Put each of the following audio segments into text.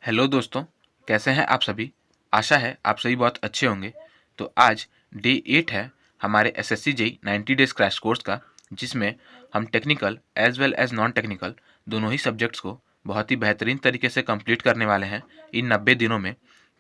Hello दोस्तों, कैसे हैं आप सभी। आशा है आप सभी बहुत अच्छे होंगे। तो आज डे 8 है हमारे SSC JEE 90 days crash course का, जिसमें हम technical as well as non technical दोनों ही सब्जेक्ट्स को बहुत ही बेहतरीन तरीके से कंप्लीट करने वाले हैं इन 90 दिनों में।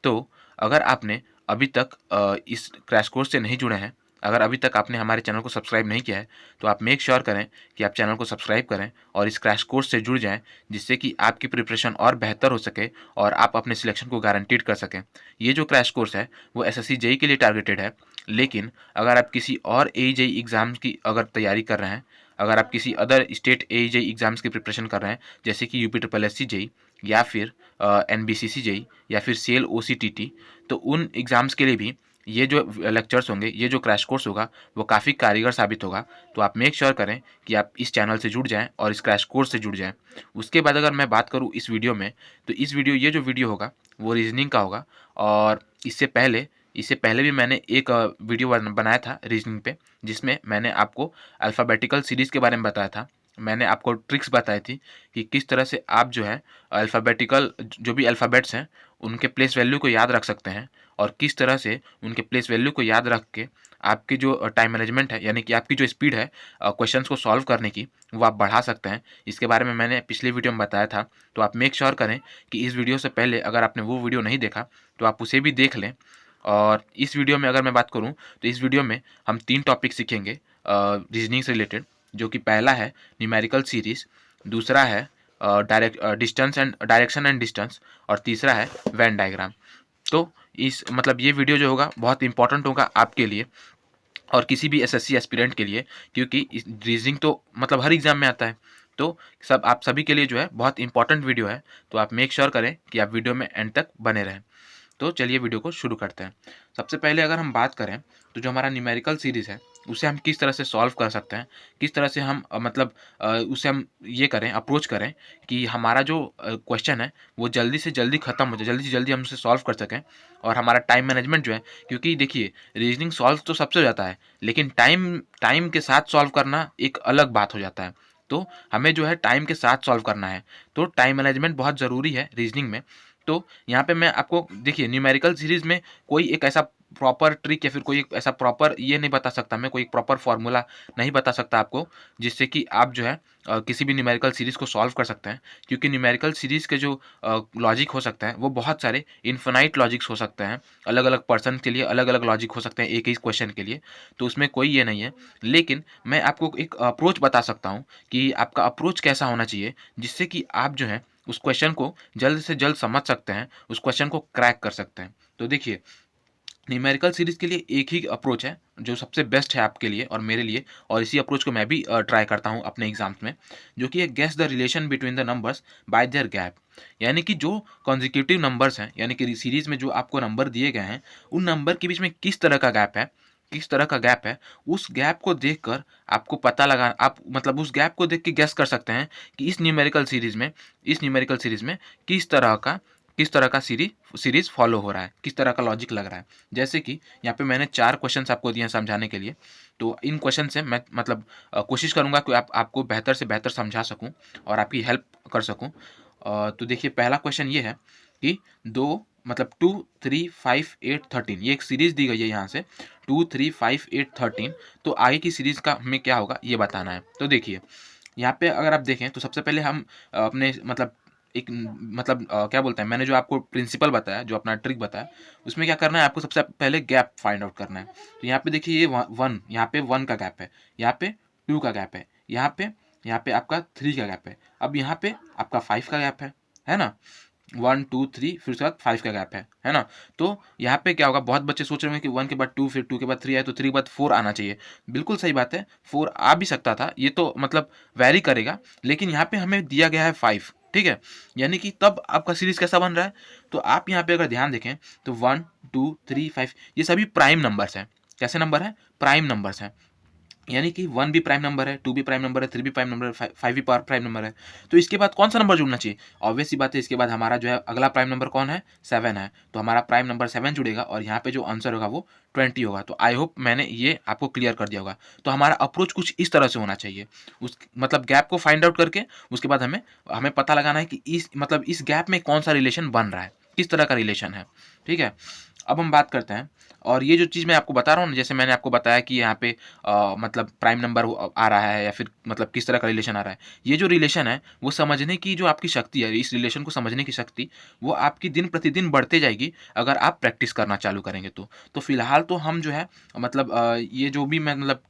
तो अगर आपने अभी तक इस क्रैश कोर्स से नहीं जुड़े हैं, अगर अभी तक आपने हमारे चैनल को सब्सक्राइब नहीं किया है, तो आप मेक श्योर करें कि आप चैनल को सब्सक्राइब करें और इस क्रैश कोर्स से जुड़ जाएं, जिससे कि आपकी प्रिपरेशन और बेहतर हो सके और आप अपने सिलेक्शन को गारंटीड कर सकें। ये जो क्रैश कोर्स है वो एसएससी जेईई के लिए टारगेटेड है, लेकिन अगर आप किसी और एई जेईई एग्ज़ाम की अगर तैयारी कर रहे हैं, अगर आप किसी अदर स्टेट एई जेईई एग्ज़ाम्स की प्रिपरेशन कर रहे हैं, जैसे कि यूपी ट्रिपल एससी जेईई या फिर एनबीसीसी जेईई या फिर सीएल ओसीटीटी, तो उन एग्ज़ाम्स के लिए भी ये जो लेक्चर्स होंगे, ये जो क्रैश कोर्स होगा, वो काफ़ी कारगर साबित होगा। तो आप मेक श्योर करें कि आप इस चैनल से जुड़ जाएँ और इस क्रैश कोर्स से जुड़ जाएँ। उसके बाद अगर मैं बात करूँ इस वीडियो में, तो ये जो वीडियो होगा वो रीजनिंग का होगा। और इससे पहले भी मैंने एक वीडियो बनाया था रीजनिंग पे, जिसमें मैंने आपको अल्फ़ाबेटिकल सीरीज़ के बारे में बताया था। मैंने आपको ट्रिक्स बताई थी कि किस तरह से आप जो है अल्फ़ाबेटिकल जो भी अल्फ़ाबेट्स हैं उनके प्लेस वैल्यू को याद रख सकते हैं, और किस तरह से उनके प्लेस वैल्यू को याद रख के आपकी जो टाइम मैनेजमेंट है, यानी कि आपकी जो स्पीड है क्वेश्चंस को सॉल्व करने की, वो आप बढ़ा सकते हैं। इसके बारे में मैंने पिछले वीडियो में बताया था। तो आप मेक श्योर करें कि इस वीडियो से पहले अगर आपने वो वीडियो नहीं देखा तो आप उसे भी देख लें। और इस वीडियो में अगर मैं बात करूं, तो इस वीडियो में हम 3 टॉपिक सीखेंगे रीजनिंग से रिलेटेड, जो कि पहला है न्यूमेरिकल सीरीज़, दूसरा है डायरेक्शन एंड डिस्टेंस, और तीसरा है वेन डायग्राम। तो इस मतलब ये वीडियो जो होगा बहुत इंपॉर्टेंट होगा आपके लिए और किसी भी एसएससी एस्पिरेंट के लिए, क्योंकि रीजनिंग तो मतलब हर एग्जाम में आता है। तो सब आप सभी के लिए जो है बहुत इंपॉर्टेंट वीडियो है। तो आप मेक श्योर करें कि आप वीडियो में एंड तक बने रहें। तो चलिए वीडियो को शुरू करते हैं। सबसे पहले अगर हम बात करें, तो जो हमारा न्यूमेरिकल सीरीज़ है उसे हम किस तरह से सॉल्व कर सकते हैं, किस तरह से हम उसे हम ये करें, अप्रोच करें कि हमारा जो क्वेश्चन है वो जल्दी से जल्दी ख़त्म हो जाए, जल्दी से जल्दी हम उसे सॉल्व कर सकें। और हमारा टाइम मैनेजमेंट जो है, क्योंकि देखिए रीजनिंग सॉल्व तो सबसे हो जाता है, लेकिन टाइम टाइम के साथ सॉल्व करना एक अलग बात हो जाता है। तो हमें जो है टाइम के साथ सॉल्व करना है, तो टाइम मैनेजमेंट बहुत ज़रूरी है रीजनिंग में। तो यहाँ पे मैं आपको देखिए न्यूमेरिकल सीरीज़ में कोई एक ऐसा प्रॉपर ट्रिक या फिर कोई एक ऐसा प्रॉपर ये नहीं बता सकता, मैं कोई एक प्रॉपर फार्मूला नहीं बता सकता आपको, जिससे कि आप जो है किसी भी न्यूमेरिकल सीरीज़ को सॉल्व कर सकते हैं। क्योंकि न्यूमेरिकल सीरीज़ के जो लॉजिक हो सकते हैं वो बहुत सारे इन्फिनाइट लॉजिक्स हो सकते हैं, अलग अलग पर्सन के लिए अलग अलग लॉजिक हो सकते हैं एक ही क्वेश्चन के लिए। तो उसमें कोई ये नहीं है, लेकिन मैं आपको एक अप्रोच बता सकता हूँ कि आपका अप्रोच कैसा होना चाहिए, जिससे कि आप जो है उस क्वेश्चन को जल्द से जल्द समझ सकते हैं, उस क्वेश्चन को क्रैक कर सकते हैं। तो देखिए न्यूमेरिकल सीरीज़ के लिए एक ही अप्रोच है जो सबसे बेस्ट है आपके लिए और मेरे लिए, और इसी अप्रोच को मैं भी ट्राई करता हूँ अपने एग्जाम्स में, जो कि है guess the relation between the numbers by their gap. यानी कि जो कॉन्जिक्यूटिव नंबर्स हैं, यानी कि सीरीज़ में जो आपको नंबर दिए गए हैं, उन नंबर के बीच में किस तरह का गैप है, किस तरह का गैप है, उस गैप को देखकर आपको पता लगा, आप मतलब उस गैप को देख के गेस कर सकते हैं कि इस न्यूमेरिकल सीरीज़ में किस तरह का सीरीज फॉलो हो रहा है, किस तरह का लॉजिक लग रहा है। जैसे कि यहाँ पे मैंने 4 क्वेश्चंस आपको दिए हैं समझाने के लिए। तो इन क्वेश्चन से मैं कोशिश करूँगा कि आपको बेहतर से बेहतर समझा सकूँ और आपकी हेल्प कर सकूँ। तो देखिए पहला क्वेश्चन ये है कि 2 3 5 8 13 ये एक सीरीज़ दी गई है यहाँ से 2 3 5 8 13। तो आगे की सीरीज़ का हमें क्या होगा ये बताना है। तो देखिए यहाँ पे अगर आप देखें तो सबसे पहले हम अपने क्या बोलते हैं, मैंने जो आपको प्रिंसिपल बताया, जो अपना ट्रिक बताया, उसमें क्या करना है, आपको सबसे पहले गैप फाइंड आउट करना है। तो यहाँ पे देखिए ये वन, यहाँ पे 1 का गैप है, यहाँ पे 2 का गैप है, यहाँ पे आपका 3 का गैप है, अब यहाँ पे आपका 5 का गैप है ना। 1 2 3 फिर उसके बाद 5 का गैप है ना। तो यहाँ पे क्या होगा, बहुत बच्चे सोच रहे होंगे कि 1 के बाद 2 फिर 2 के बाद 3 आए तो 3 के बाद 4 आना चाहिए। बिल्कुल सही बात है, 4 आ भी सकता था, ये तो मतलब वैरी करेगा, लेकिन यहाँ पे हमें दिया गया है 5, ठीक है। यानी कि तब आपका सीरीज कैसा बन रहा है, तो आप यहाँ पे अगर ध्यान देखें तो 1 2 3 5 ये सभी प्राइम नंबर्स हैं। कैसे नंबर हैं, प्राइम नंबर्स हैं। यानी कि 1 भी प्राइम नंबर है, 2 भी प्राइम नंबर है, 3 भी प्राइम नंबर है, 5 भी प्राइम नंबर है। तो इसके बाद कौन सा नंबर जुड़ना चाहिए? ऑब्वियस सी बात है, इसके बाद हमारा जो है अगला प्राइम नंबर कौन है? 7 है। तो हमारा प्राइम नंबर 7 जुड़ेगा और यहाँ पे जो आंसर होगा वो 20 होगा। तो आई होप मैंने ये आपको क्लियर कर दिया होगा। तो हमारा अप्रोच कुछ इस तरह से होना चाहिए। उस मतलब गैप को फाइंड आउट करके उसके बाद हमें हमें पता लगाना है कि इस गैप में कौन सा रिलेशन बन रहा है, किस तरह का रिलेशन है। ठीक है? अब हम बात करते हैं, और ये जो चीज़ मैं आपको बता रहा हूँ ना, जैसे मैंने आपको बताया कि यहाँ पे मतलब प्राइम नंबर आ रहा है या फिर मतलब किस तरह का रिलेशन आ रहा है। ये जो रिलेशन है वो समझने की जो आपकी शक्ति है, इस रिलेशन को समझने की शक्ति, वो आपकी दिन प्रतिदिन बढ़ते जाएगी अगर आप प्रैक्टिस करना चालू करेंगे तो। तो फिलहाल तो हम जो है मतलब ये जो भी मैं मतलब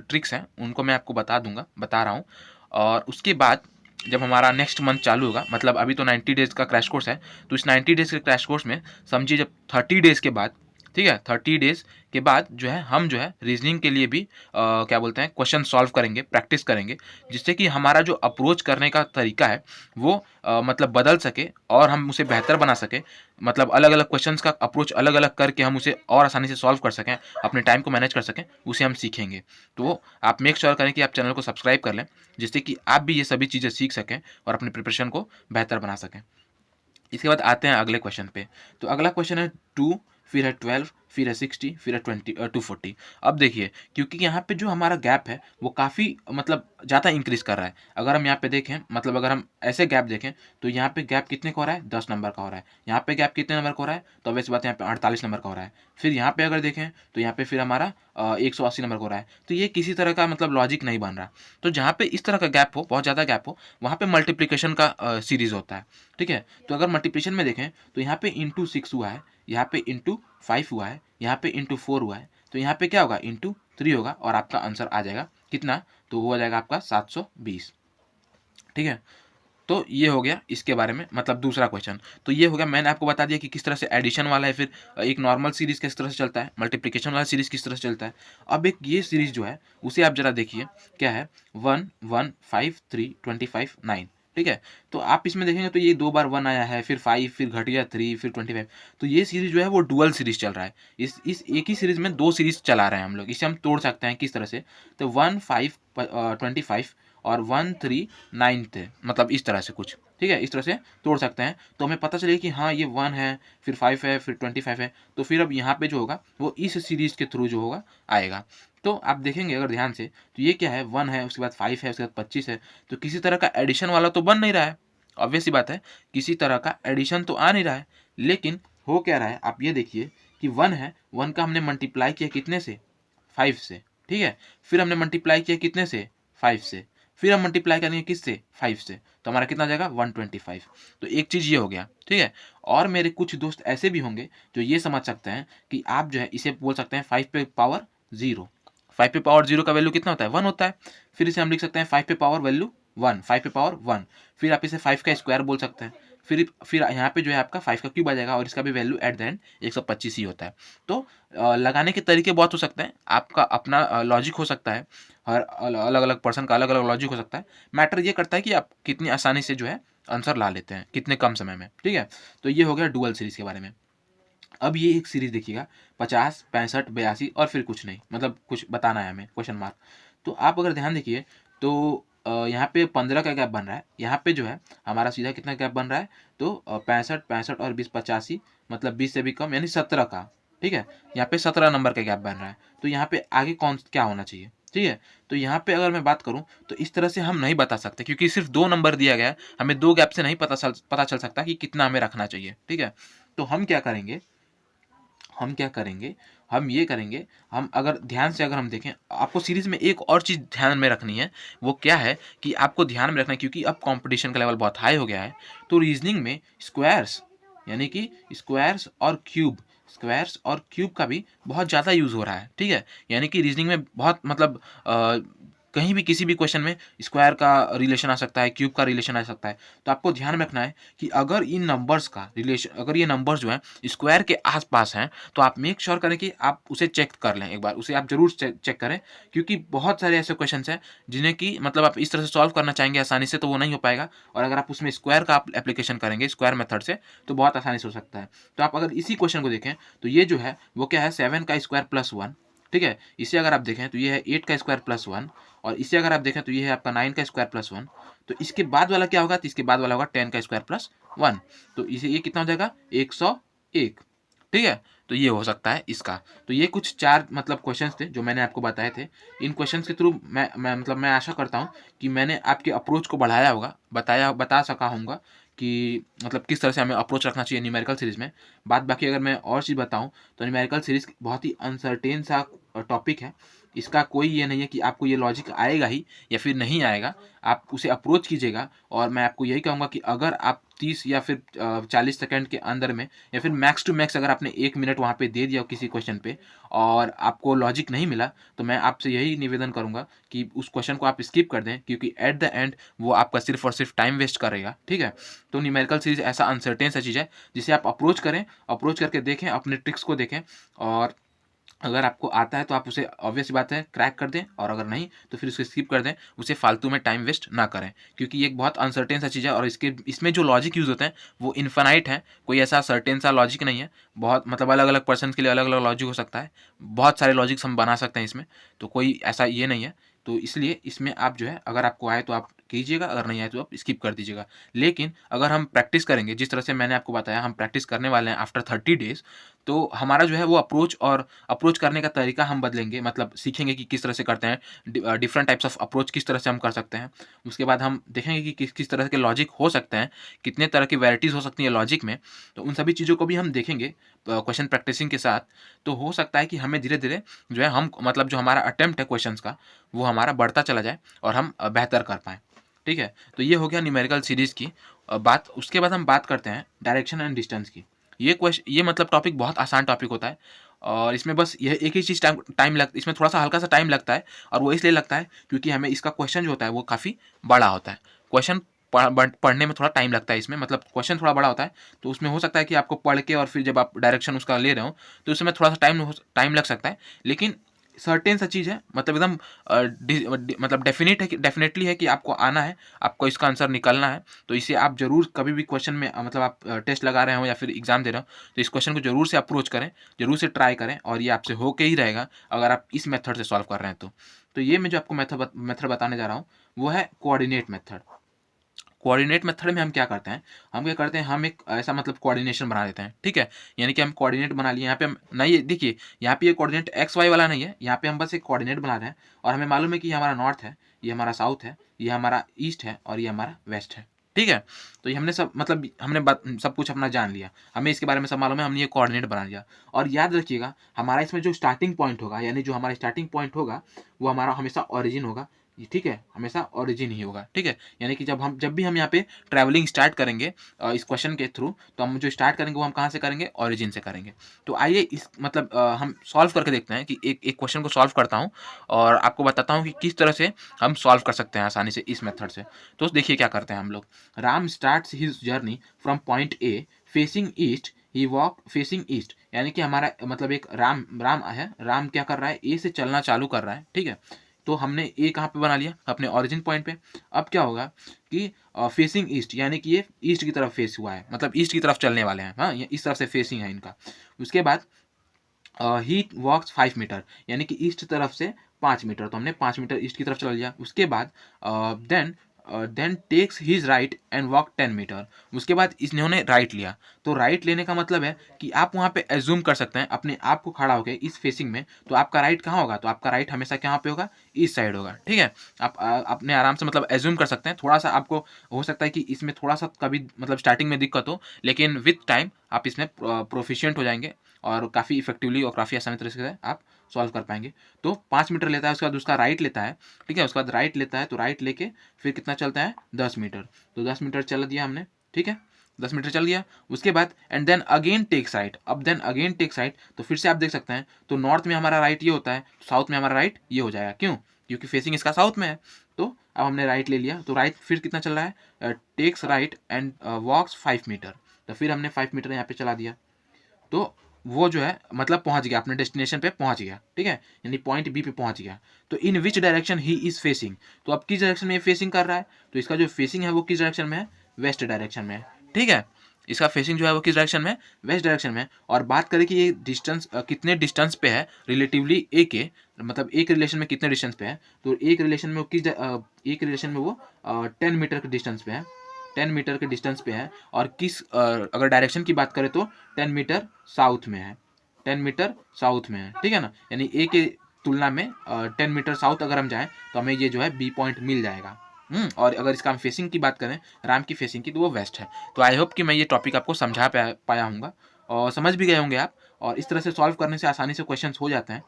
ट्रिक्स हैं उनको मैं आपको बता रहा हूँ। और उसके बाद जब हमारा नेक्स्ट मंथ चालू होगा, मतलब अभी तो 90 डेज़ का क्रैश कोर्स है, तो इस 90 डेज़ के क्रैश कोर्स में समझिए जब 30 डेज़ के बाद, ठीक है, 30 डेज़ के बाद जो है हम जो है रीजनिंग के लिए भी क्या बोलते हैं क्वेश्चन सॉल्व करेंगे, प्रैक्टिस करेंगे, जिससे कि हमारा जो अप्रोच करने का तरीका है वो मतलब बदल सके और हम उसे बेहतर बना सके। मतलब अलग-अलग क्वेश्चंस का अप्रोच अलग-अलग करके हम उसे और आसानी से सॉल्व कर सकें, अपने टाइम को मैनेज कर सकें, उसे हम सीखेंगे। तो आप मेक श्योर करें कि आप चैनल को सब्सक्राइब कर लें, जिससे कि आप भी ये सभी चीज़ें सीख सकें और अपनी प्रिपरेशन को बेहतर बना सकें। इसके बाद आते हैं अगले क्वेश्चन पे। तो अगला क्वेश्चन है 2, फिर है 12, फिर है 60, फिर है 240। अब देखिए, क्योंकि यहाँ पे जो हमारा गैप है वो काफ़ी मतलब ज़्यादा इंक्रीज़ कर रहा है। अगर हम यहाँ पे देखें, मतलब अगर हम ऐसे गैप देखें, तो यहाँ पे गैप कितने का हो रहा है? 10 नंबर का हो रहा है। यहाँ पे गैप कितने नंबर का हो रहा है? तो ऑब्वियस बात है, यहाँ पे 48 नंबर का हो रहा है। फिर यहाँ पे अगर देखें तो यहाँ पे फिर हमारा 180 नंबर का हो रहा है। तो ये किसी तरह का मतलब लॉजिक नहीं बन रहा। तो जहाँ पे इस तरह का गैप हो, बहुत ज़्यादा गैप हो, वहाँ पे मल्टीप्लिकेशन का सीरीज़ होता है। ठीक है? तो अगर मल्टीप्लिकेशन में देखें तो यहाँ पे इंटू 6 हुआ है, यहाँ पे इंटू 5 हुआ है, यहाँ पे इंटू 4 हुआ है, तो यहाँ पे क्या होगा? इंटू 3 होगा और आपका आंसर आ जाएगा कितना? तो वो आ जाएगा आपका 720। ठीक है? तो ये हो गया इसके बारे में, मतलब दूसरा क्वेश्चन। तो ये हो गया, मैंने आपको बता दिया कि किस तरह से एडिशन वाला है, फिर एक नॉर्मल सीरीज़ किस तरह से चलता है, मल्टीप्लिकेशन वाला सीरीज़ किस तरह से चलता है। अब एक ये सीरीज़ जो है उसे आप ज़रा देखिए, क्या है? 1 1 5 3 25 9। ठीक है? तो आप इसमें देखेंगे तो ये 2 बार 1 आया है, फिर 5, फिर घट गया 3, फिर 25। तो ये सीरीज़ जो है वो डुअल सीरीज़ चल रहा है। इस एक ही सीरीज़ में 2 सीरीज़ चला रहे हैं हम लोग। इसे हम तोड़ सकते हैं किस तरह से? तो 1 5 25 और 1 3 9 थे, मतलब इस तरह से कुछ। ठीक है? इस तरह से तोड़ सकते हैं, तो हमें पता चलेगा कि हाँ, ये 1 है, फिर 5 है, फिर 25 है। तो फिर अब यहाँ पे जो होगा वो इस सीरीज़ के थ्रू जो होगा आएगा। तो आप देखेंगे अगर ध्यान से, तो ये क्या है? 1 है, उसके बाद 5 है, उसके बाद 25 है। तो किसी तरह का एडिशन वाला तो बन नहीं रहा है। ऑब्वियस सी बात है, किसी तरह का एडिशन तो आ नहीं रहा है। लेकिन हो क्या रहा है, आप ये देखिए कि 1 है, 1 का हमने मल्टीप्लाई किया कितने से? 5 से। ठीक है? फिर हमने मल्टीप्लाई किया कितने से? 5 से। फिर हम मल्टीप्लाई करेंगे किससे? 5 से। तो हमारा कितना आ जाएगा? 125। तो एक चीज़ ये हो गया, ठीक है? और मेरे कुछ दोस्त ऐसे भी होंगे जो ये समझ सकते हैं कि आप जो है इसे बोल सकते हैं 5 पे पावर 0। 5 पे पावर 0 का वैल्यू कितना होता है? 1 होता है। फिर इसे हम लिख सकते हैं 5 पे पावर वैल्यू 1, 5 पे पावर 1। फिर आप इसे 5 का स्क्वायर बोल सकते हैं। फिर यहाँ पे जो है आपका 5 का क्यूब आ जाएगा और इसका भी वैल्यू एट द एंड 125 ही होता है। तो लगाने के तरीके बहुत हो सकते हैं, आपका अपना लॉजिक हो सकता है, हर अलग-अलग पर्सन का अलग-अलग लॉजिक हो सकता है। मैटर ये करता है कि आप कितनी आसानी से जो है आंसर ला लेते हैं, कितने कम समय में, ठीक है? तो ये हो गया डुअल सीरीज़ के बारे में। अब ये एक सीरीज़ देखिएगा, 50, 65, 82 और फिर कुछ नहीं, मतलब कुछ बताना है हमें, क्वेश्चन मार्क। तो आप अगर ध्यान देखिए तो यहाँ पे 15 का गैप बन रहा है, यहाँ पे जो है हमारा सीधा कितना गैप बन रहा है? तो 65, 65 और 20, 85, मतलब 20 से भी कम, यानी 17 का, ठीक है? यहाँ पे 17 नंबर का गैप बन रहा है। तो यहाँ पे आगे कौन क्या होना चाहिए? ठीक है? तो यहाँ पे अगर मैं बात करूँ तो इस तरह से हम नहीं बता सकते, क्योंकि सिर्फ़ 2 नंबर दिया गया है, हमें 2 गैप से नहीं पता चल सकता कि कितना हमें रखना चाहिए, ठीक है? तो हम क्या करेंगे, हम ये करेंगे, हम अगर ध्यान से अगर हम देखें, आपको सीरीज़ में एक और चीज़ ध्यान में रखनी है। वो क्या है कि आपको ध्यान में रखना है, क्योंकि अब कॉम्पिटिशन का लेवल बहुत हाई हो गया है, तो रीज़निंग में स्क्वायर्स, यानी कि स्क्वायर्स और क्यूब का भी बहुत ज़्यादा यूज़ हो रहा है, ठीक है? यानी कि रीज़निंग में बहुत मतलब कहीं भी किसी भी क्वेश्चन में स्क्वायर का रिलेशन आ सकता है, क्यूब का रिलेशन आ सकता है। तो आपको ध्यान में रखना है कि अगर इन नंबर्स का रिलेशन, अगर ये नंबर्स जो हैं स्क्वायर के आस-पास हैं, तो आप मेक श्योर करें कि आप उसे चेक कर लें एक बार, उसे आप ज़रूर चेक करें, क्योंकि बहुत सारे ऐसे क्वेश्चन्स हैं जिन्हें कि मतलब आप इस तरह से सॉल्व करना चाहेंगे आसानी से, तो वो नहीं हो पाएगा, और अगर आप उसमें स्क्वायर का आप एप्लीकेशन करेंगे, स्क्वायर मेथड से, तो बहुत आसानी से हो सकता है। तो आप अगर इसी क्वेश्चन को देखें, तो ये जो है वो क्या है? 7 का स्क्वायर प्लस 1, ठीक है। इसे अगर आप देखें तो ये है 8 का स्क्वायर प्लस 1, और इसे अगर आप देखें तो ये है आपका 9 का स्क्वायर प्लस 1। तो इसके बाद वाला क्या होगा, तो इसके बाद वाला होगा 10 का स्क्वायर प्लस 1। तो इसे ये कितना हो जाएगा 101। ठीक है, तो ये हो सकता है इसका। तो ये कुछ 4 मतलब क्वेश्चंस थे जो मैंने आपको बताए थे। इन क्वेश्चंस के थ्रू मैं आशा करता हूँ कि मैंने आपके अप्रोच को बढ़ाया होगा, बता सका हूँगा कि मतलब किस तरह से हमें अप्रोच रखना चाहिए न्यूमेरिकल सीरीज़ में। बाद बाकी अगर मैं और चीज़ बताऊँ तो न्यूमेरिकल सीरीज़ बहुत ही अनसर्टेन सा टॉपिक है। इसका कोई ये नहीं है कि आपको ये लॉजिक आएगा ही या फिर नहीं आएगा, आप उसे अप्रोच कीजिएगा। और मैं आपको यही कहूँगा कि अगर आप 30 या फिर 40 सेकंड के अंदर में या फिर मैक्स टू मैक्स अगर आपने 1 मिनट वहाँ पे दे दिया किसी क्वेश्चन पे और आपको लॉजिक नहीं मिला, तो मैं आपसे यही निवेदन करूँगा कि उस क्वेश्चन को आप स्किप कर दें, क्योंकि एट द एंड वो आपका सिर्फ और सिर्फ टाइम वेस्ट करेगा। ठीक है, तो न्यूमेरिकल सीरीज ऐसा अनसर्टेन सा चीज़ है जिसे आप अप्रोच करें, अप्रोच करके देखें, अपने ट्रिक्स को देखें, और अगर आपको आता है तो आप उसे ऑब्वियस बात है क्रैक कर दें, और अगर नहीं तो फिर उसे स्किप कर दें। उसे फालतू में टाइम वेस्ट ना करें, क्योंकि ये एक बहुत अनसर्टेन सा चीज़ है और इसमें जो लॉजिक यूज़ होते हैं वो इन्फानाइट है, कोई ऐसा सर्टेन सा लॉजिक नहीं है। बहुत मतलब अलग अलग पर्सन के लिए अलग अलग लॉजिक हो सकता है, बहुत सारे लॉजिक्स हम बना सकते हैं इसमें, तो कोई ऐसा ये नहीं है। तो इसलिए इसमें आप जो है अगर आपको आए तो आप कीजिएगा, अगर नहीं आए तो आप स्किप कर दीजिएगा। लेकिन अगर हम प्रैक्टिस करेंगे जिस तरह से मैंने आपको बताया, हम प्रैक्टिस करने वाले हैं आफ्टर 30 डेज़, तो हमारा जो है वो अप्रोच करने का तरीका हम बदलेंगे, मतलब सीखेंगे कि किस तरह से करते हैं, डिफरेंट टाइप्स ऑफ अप्रोच किस तरह से हम कर सकते हैं। उसके बाद हम देखेंगे कि किस किस तरह के लॉजिक हो सकते हैं, कितने तरह की वैराइटीज़ हो सकती हैं लॉजिक में, तो उन सभी चीज़ों को भी हम देखेंगे क्वेश्चन प्रैक्टिसिंग के साथ। तो हो सकता है कि हमें धीरे-धीरे जो है हम मतलब जो हमारा अटेम्प्ट है क्वेश्चंस का, वो हमारा बढ़ता चला जाए और हम बेहतर कर पाएँ। ठीक है? तो ये हो गया न्यूमेरिकल सीरीज़ की बात। उसके बाद हम बात करते हैं डायरेक्शन एंड डिस्टेंस की। ये मतलब टॉपिक बहुत आसान टॉपिक होता है, और इसमें बस यह एक ही चीज़ इसमें थोड़ा-सा हल्का-सा टाइम लगता है, और वो इसलिए लगता है क्योंकि हमें इसका क्वेश्चन जो होता है वो काफ़ी बड़ा होता है। क्वेश्चन पढ़ने में थोड़ा टाइम लगता है इसमें, मतलब क्वेश्चन थोड़ा बड़ा होता है, तो उसमें हो सकता है कि आपको पढ़ के और फिर जब आप डायरेक्शन उसका ले रहे हो, तो उसमें थोड़ा-सा टाइम लग सकता है। लेकिन सर्टेन सा चीज़ है, मतलब एकदम मतलब डेफिनेटली है कि आपको आना है, आपको इसका आंसर निकालना है। तो इसे आप ज़रूर कभी भी क्वेश्चन में मतलब आप टेस्ट लगा रहे हो या फिर एग्ज़ाम दे रहे हो, तो इस क्वेश्चन को ज़रूर से अप्रोच करें, ज़रूर से ट्राई करें, और ये आपसे हो के ही रहेगा अगर आप इस मेथड से सॉल्व कर रहे हैं तो। तो ये मैं जो आपको मेथड बताने जा रहा हूँ, वो है कोऑर्डिनेट मेथड। कोऑर्डिनेट मेथड में हम क्या करते हैं, हम एक ऐसा मतलब कोऑर्डिनेशन बना देते हैं। ठीक है, यानी कि हम कोऑर्डिनेट बना लिए, यहाँ पे हम नहीं, देखिए यहाँ पे ये कोऑर्डिनेट एक्स वाई वाला नहीं है, यहाँ पे हम बस एक कोऑर्डिनेट बना रहे हैं, और हमें मालूम है कि ये हमारा नॉर्थ है, ये हमारा साउथ है, ये हमारा ईस्ट है, और ये हमारा वेस्ट है। ठीक है, तो ये हमने सब कुछ अपना जान लिया, हमें इसके बारे में सब मालूम है, हमने ये कोऑर्डिनेट बना लिया। और याद रखिएगा, हमारा इसमें जो स्टार्टिंग पॉइंट होगा, यानी जो हमारा स्टार्टिंग पॉइंट होगा, वो हमारा हमेशा ऑरिजिन होगा। ठीक है, हमेशा ओरिजिन ही होगा। ठीक है, यानी कि जब भी हम यहाँ पे ट्रैवलिंग स्टार्ट करेंगे इस क्वेश्चन के थ्रू, तो हम जो स्टार्ट करेंगे वो हम कहाँ से करेंगे, ओरिजिन से करेंगे। तो आइए इस मतलब हम सॉल्व करके देखते हैं कि एक क्वेश्चन को सॉल्व करता हूँ और आपको बताता हूँ कि किस तरह से हम सॉल्व कर सकते हैं आसानी से इस मेथड से। तो देखिए क्या करते हैं हम लोग। Ram starts his journey from point A facing east, he walk facing east, यानी कि हमारा मतलब एक राम है, राम क्या कर रहा है, ए से चलना चालू कर रहा है। ठीक है, तो हमने ए कहाँ पे बना लिया, अपने ओरिजिन पॉइंट पे। अब क्या होगा कि फेसिंग ईस्ट, यानी कि ये ईस्ट की तरफ फेस हुआ है, मतलब ईस्ट की तरफ चलने वाले हैं। हाँ, ये इस तरफ से फेसिंग है इनका। उसके बाद ही वॉक्स 5 मीटर, यानी कि ईस्ट तरफ से 5 मीटर, तो हमने 5 मीटर ईस्ट की तरफ चला लिया। उसके बाद then takes his right and walk 10 metre, उसके बाद इन्होंने राइट लिया। तो राइट लेने का मतलब है कि आप वहाँ पे एज्यूम कर सकते हैं अपने आप को खड़ा होकर इस फेसिंग में, तो आपका राइट कहाँ होगा, तो आपका राइट हमेशा कहाँ पे होगा, इस साइड होगा। ठीक है, आप अपने आराम से मतलब एज्यूम कर सकते हैं। थोड़ा सा आपको हो सकता है कि इसमें थोड़ा सा कभी मतलब स्टार्टिंग में दिक्कत हो, लेकिन विथ टाइम आप इसमें प्रोफिशिएंट हो जाएंगे और काफ़ी इफेक्टिवली और काफ़ी आसानी तरीके से आप सॉल्व कर पाएंगे। तो 5 मीटर लेता है, उसके बाद उसका राइट लेता है। ठीक है, उसके बाद राइट लेता है, तो राइट लेके फिर कितना चलता है, 10 मीटर। तो 10 मीटर चल दिया हमने। ठीक है, 10 मीटर चल गया। उसके बाद and then again takes right, अब देन अगेन टेक्स राइट, तो फिर से आप देख सकते हैं, तो नॉर्थ में हमारा राइट ये होता है, साउथ में हमारा राइट ये हो जाएगा। क्यों, क्योंकि फेसिंग इसका साउथ में है। तो अब हमने राइट ले लिया, तो राइट फिर कितना चल रहा है, takes right and walks 5 metre, तो फिर हमने 5 मीटर यहाँ पे चला दिया। तो वो जो है मतलब पहुंच गया, अपने डेस्टिनेशन पे पहुंच गया। ठीक है, यानी पॉइंट बी पे पहुंच गया। तो in which direction he is facing, तो अब किस डायरेक्शन में फेसिंग कर रहा है, तो इसका जो फेसिंग है वो किस डायरेक्शन में है, वेस्ट डायरेक्शन में है। ठीक है, इसका फेसिंग जो है वो किस डायरेक्शन में है, वेस्ट डायरेक्शन में है। और बात करें कि ये डिस्टेंस कितने डिस्टेंस पे है रिलेटिवली ए के, मतलब एक रिलेशन में कितने डिस्टेंस पे है, तो एक रिलेशन में वो एक रिलेशन में वो 10 मीटर के डिस्टेंस पे है, 10 मीटर के डिस्टेंस पे है। और किस अगर डायरेक्शन की बात करें तो 10 मीटर साउथ में है, 10 मीटर साउथ में है, ठीक है ना। यानी ए के तुलना में 10 मीटर साउथ अगर हम जाएं तो हमें ये जो है बी पॉइंट मिल जाएगा। और अगर इसका हम फेसिंग की बात करें, राम की फेसिंग की, तो वो वेस्ट है। तो आई होप कि मैं ये टॉपिक आपको समझा पाया हूँगा और समझ भी गए होंगे आप। और इस तरह से सॉल्व करने से आसानी से क्वेश्चंस हो जाते हैं।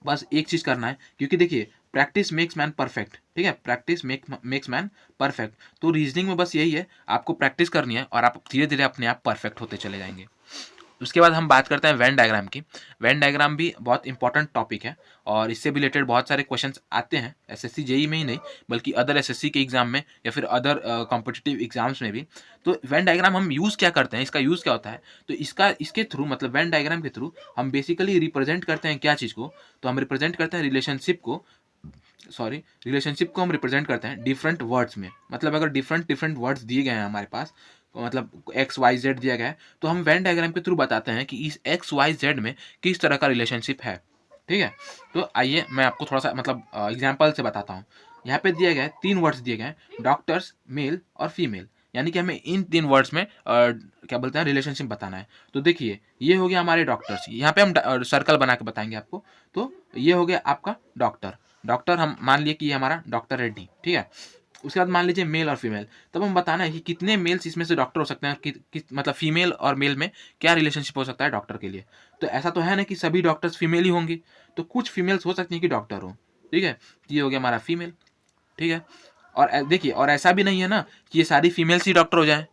बस एक चीज़ करना है, क्योंकि देखिए प्रैक्टिस मेक्स मैन परफेक्ट, ठीक है, प्रैक्टिस मेक्स मैन परफेक्ट। तो रीजनिंग में बस यही है, आपको प्रैक्टिस करनी है और आप धीरे धीरे अपने आप परफेक्ट होते चले जाएंगे। उसके बाद हम बात करते हैं वेन डायग्राम की। वेन डायग्राम भी बहुत इंपॉर्टेंट टॉपिक है और इससे रिलेटेड बहुत सारे क्वेश्चंस आते हैं एसएससी जेई में ही नहीं, बल्कि अदर एसएससी के एग्जाम में या फिर अदर कॉम्पिटिटिव एग्जाम्स में भी। तो वेन डायग्राम हम यूज़ क्या करते हैं, इसका यूज़ क्या होता है, तो इसके थ्रू, मतलब वेन डायग्राम के थ्रू हम बेसिकली रिप्रेजेंट करते हैं क्या चीज़ को, तो हम रिप्रेजेंट करते हैं रिलेशनशिप को हम रिप्रेजेंट करते हैं डिफरेंट वर्ड्स में। मतलब अगर डिफरेंट वर्ड्स दिए गए हैं हमारे पास, मतलब एक्स वाई जेड दिया गया है, तो हम वेन डायग्राम के थ्रू बताते हैं कि इस एक्स वाई जेड में किस तरह का रिलेशनशिप है, ठीक है। तो आइए मैं आपको थोड़ा सा मतलब एग्जाम्पल से बताता हूँ। यहाँ पे दिए गए 3 वर्ड्स दिए गए, डॉक्टर्स, मेल और फीमेल, यानी कि हमें इन 3 वर्ड्स में क्या बोलते हैं रिलेशनशिप बताना है। तो देखिए ये हो गया हमारे डॉक्टर्स, यहाँ पे हम सर्कल बना के बताएंगे आपको। तो ये हो गया आपका डॉक्टर हम मान लिए कि ये हमारा डॉक्टर रेड्डी, ठीक है। उसके बाद मान लीजिए मेल और फीमेल, तब हम बताना है कि कितने मेल्स इसमें से डॉक्टर हो सकते हैं, मतलब फीमेल और मेल में क्या रिलेशनशिप हो सकता है डॉक्टर के लिए। तो ऐसा तो है ना कि सभी डॉक्टर्स फीमेल ही होंगी, तो कुछ फीमेल्स हो सकती हैं कि डॉक्टर हो, ठीक है। ये हो गया हमारा फीमेल, ठीक है। और देखिए, और ऐसा भी नहीं है ना कि ये सारी फीमेल्स ही डॉक्टर हो जाए,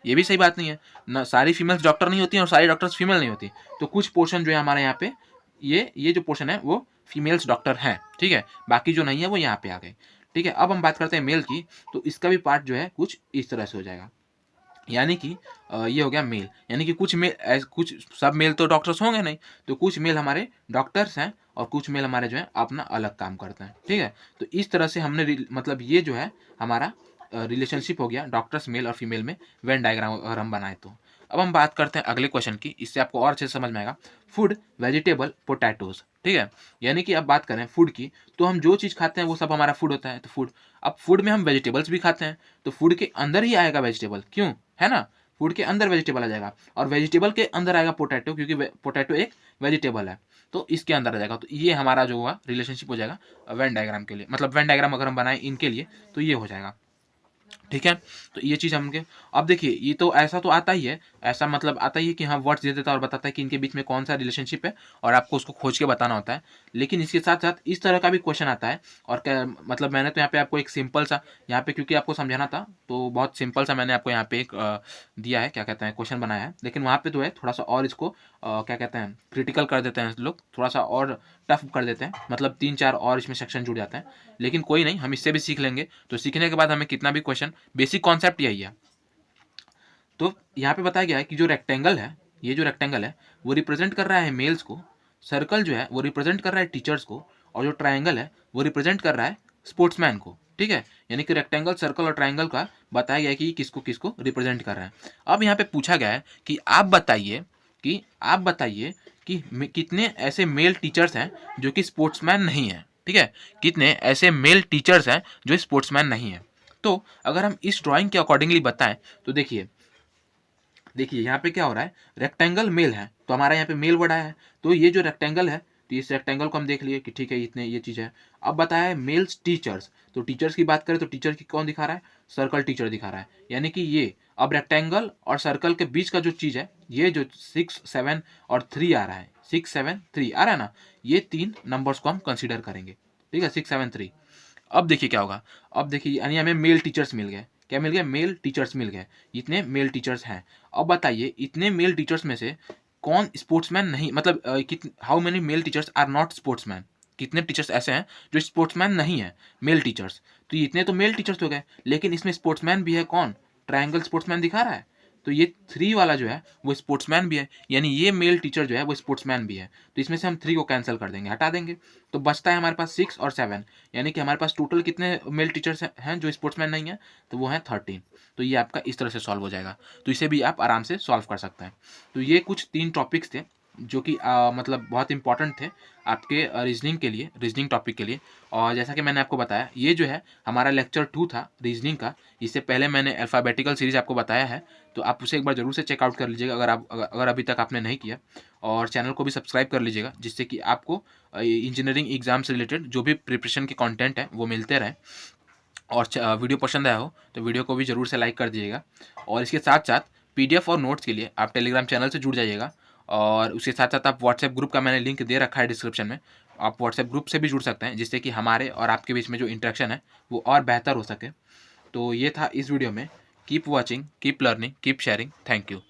ये भी सही बात नहीं है ना, सारी फीमेल्स डॉक्टर नहीं होती हैं और सारी डॉक्टर्स फीमेल नहीं होती। तो कुछ पोर्शन जो है हमारे यहाँ पे, ये जो पोर्शन है वो फीमेल्स डॉक्टर हैं, ठीक है, बाकी जो नहीं है वो यहाँ पे आ गए, ठीक है। अब हम बात करते हैं मेल की, तो इसका भी पार्ट जो है कुछ इस तरह से हो जाएगा। यानी कि ये हो गया मेल, यानी कि कुछ सब मेल तो डॉक्टर्स होंगे नहीं, तो कुछ मेल हमारे डॉक्टर्स हैं और कुछ मेल हमारे जो है अपना अलग काम करते हैं, ठीक है। तो इस तरह से हमने मतलब ये जो है हमारा रिलेशनशिप हो गया डॉक्टर्स मेल और फीमेल में, वेन डायग्राम अगर हम बनाए तो। अब हम बात करते हैं अगले क्वेश्चन की, इससे आपको और अच्छे से समझ में आएगा। फूड, वेजिटेबल, पोटैटोज, ठीक है। यानी कि अब बात करें फूड की, तो हम जो चीज़ खाते हैं वो सब हमारा फूड होता है, तो फूड। अब फूड में हम वेजिटेबल्स भी खाते हैं, तो फूड के अंदर ही आएगा वेजिटेबल, क्यों, है ना, फूड के अंदर वेजिटेबल आ जाएगा। और वेजिटेबल के अंदर आएगा पोटैटो, क्योंकि पोटैटो एक वेजिटेबल है, तो इसके अंदर आ जाएगा। तो ये हमारा जो हुआ रिलेशनशिप हो जाएगा वेन डायग्राम के लिए, मतलब वेन डायग्राम अगर हम बनाएं इनके लिए तो ये हो जाएगा, ठीक है। तो ये चीज़ हमके, अब देखिए ये तो ऐसा तो आता ही है, ऐसा मतलब आता ही है कि हाँ वर्ड्स दे देता है और बताता है कि इनके बीच में कौन सा रिलेशनशिप है और आपको उसको खोज के बताना होता है। लेकिन इसके साथ साथ इस तरह का भी क्वेश्चन आता है, और क्या मतलब मैंने तो यहाँ पे आपको एक सिंपल सा, यहाँ पे क्योंकि आपको समझाना था तो बहुत सिंपल सा मैंने आपको यहाँ पे एक दिया है, क्या कहते हैं, क्वेश्चन बनाया है। लेकिन वहाँ पे तो है थोड़ा सा और इसको क्या कहते हैं क्रिटिकल कर देते हैं लोग, थोड़ा सा और टफ कर देते हैं, मतलब 3-4 और इसमें सेक्शन जुड़ जाते हैं। लेकिन कोई नहीं, हम इससे भी सीख लेंगे। तो सीखने के बाद हमें कितना भी क्वेश्चन, बेसिक कॉन्सेप्ट यही है। तो यहाँ पे बताया गया है कि जो रेक्टेंगल है, ये जो रेक्टेंगल है वो रिप्रेजेंट कर रहा है मेल्स को, सर्कल जो है वो रिप्रेजेंट कर रहा है टीचर्स को, और जो ट्रायंगल है वो रिप्रेजेंट कर रहा है स्पोर्ट्समैन को, ठीक है। यानी कि रेक्टेंगल, सर्कल और ट्रायंगल का बताया गया है कि किसको किसको रिप्रेजेंट कर रहा है। अब यहाँ पे पूछा गया है कि आप बताइए कि कितने ऐसे मेल टीचर्स हैं जो कि स्पोर्ट्समैन नहीं है, ठीक है, कितने ऐसे मेल टीचर्स हैं जो स्पोर्ट्समैन नहीं है। तो अगर हम इस ड्राइंग के अकॉर्डिंगली बताएं तो देखिए यहाँ पे क्या हो रहा है, रेक्टेंगल मेल है तो हमारा यहाँ पे मेल वर्ड आया है, तो ये जो रेक्टेंगल है, तो इस रेक्टेंगल को हम देख लिए कि ठीक है इतने ये चीज़ है। अब बताया है मेल्स टीचर्स, तो टीचर्स की बात करें तो टीचर की कौन दिखा रहा है, सर्कल टीचर दिखा रहा है। यानी कि ये अब रेक्टेंगल और सर्कल के बीच का जो चीज़ है, ये जो 6, 7 और 3 आ रहा है, 6, 7, 3 आ रहा है ना, ये 3 नंबर्स को हम कंसिडर करेंगे, ठीक है, 6, 7, 3। अब देखिए क्या होगा, अब देखिए यानी हमें मेल टीचर्स मिल गए, क्या मिल गया, मेल टीचर्स मिल गए, इतने मेल टीचर्स हैं। अब बताइए इतने मेल टीचर्स में से कौन स्पोर्ट्समैन नहीं, मतलब how many male teachers are not sportsman, कितने टीचर्स ऐसे हैं जो स्पोर्ट्समैन नहीं है, मेल टीचर्स। तो इतने तो मेल टीचर्स हो गए, लेकिन इसमें स्पोर्ट्समैन भी है कौन, ट्रायंगल स्पोर्ट्समैन दिखा रहा है, तो ये 3 वाला जो है वो स्पोर्ट्समैन भी है, यानी ये मेल टीचर जो है वो स्पोर्ट्समैन भी है। तो इसमें से हम 3 को कैंसिल कर देंगे, हटा देंगे, तो बचता है हमारे पास 6 और 7, यानी कि हमारे पास टोटल कितने मेल टीचर्स हैं जो स्पोर्ट्समैन नहीं है, तो वो हैं 13। तो ये आपका इस तरह से सॉल्व हो जाएगा, तो इसे भी आप आराम से सॉल्व कर सकते हैं। तो ये कुछ 3 टॉपिक्स थे जो कि मतलब बहुत इंपॉर्टेंट थे आपके रीजनिंग के लिए, रीजनिंग टॉपिक के लिए। और जैसा कि मैंने आपको बताया, ये जो है हमारा लेक्चर 2 था रीजनिंग का। इससे पहले मैंने अल्फ़ाबेटिकल सीरीज़ आपको बताया है, तो आप उसे एक बार ज़रूर से चेकआउट कर लीजिएगा अगर अभी तक आपने नहीं किया। और चैनल को भी सब्सक्राइब कर लीजिएगा, जिससे कि आपको इंजीनियरिंग एग्ज़ाम से रिलेटेड जो भी प्रिपरेशन के कंटेंट है वो मिलते रहें। और वीडियो पसंद आया हो तो वीडियो को भी ज़रूर से लाइक कर दीजिएगा। और इसके साथ साथ पीडीएफ और नोट्स के लिए आप टेलीग्राम चैनल से जुड़ जाइएगा। और उसके साथ साथ आप व्हाट्सएप ग्रुप का मैंने लिंक दे रखा है डिस्क्रिप्शन में, आप व्हाट्सएप ग्रुप से भी जुड़ सकते हैं, जिससे कि हमारे और आपके बीच में जो इंटरेक्शन है वो और बेहतर हो सके। तो ये था इस वीडियो में। Keep watching, keep learning, keep sharing. Thank you.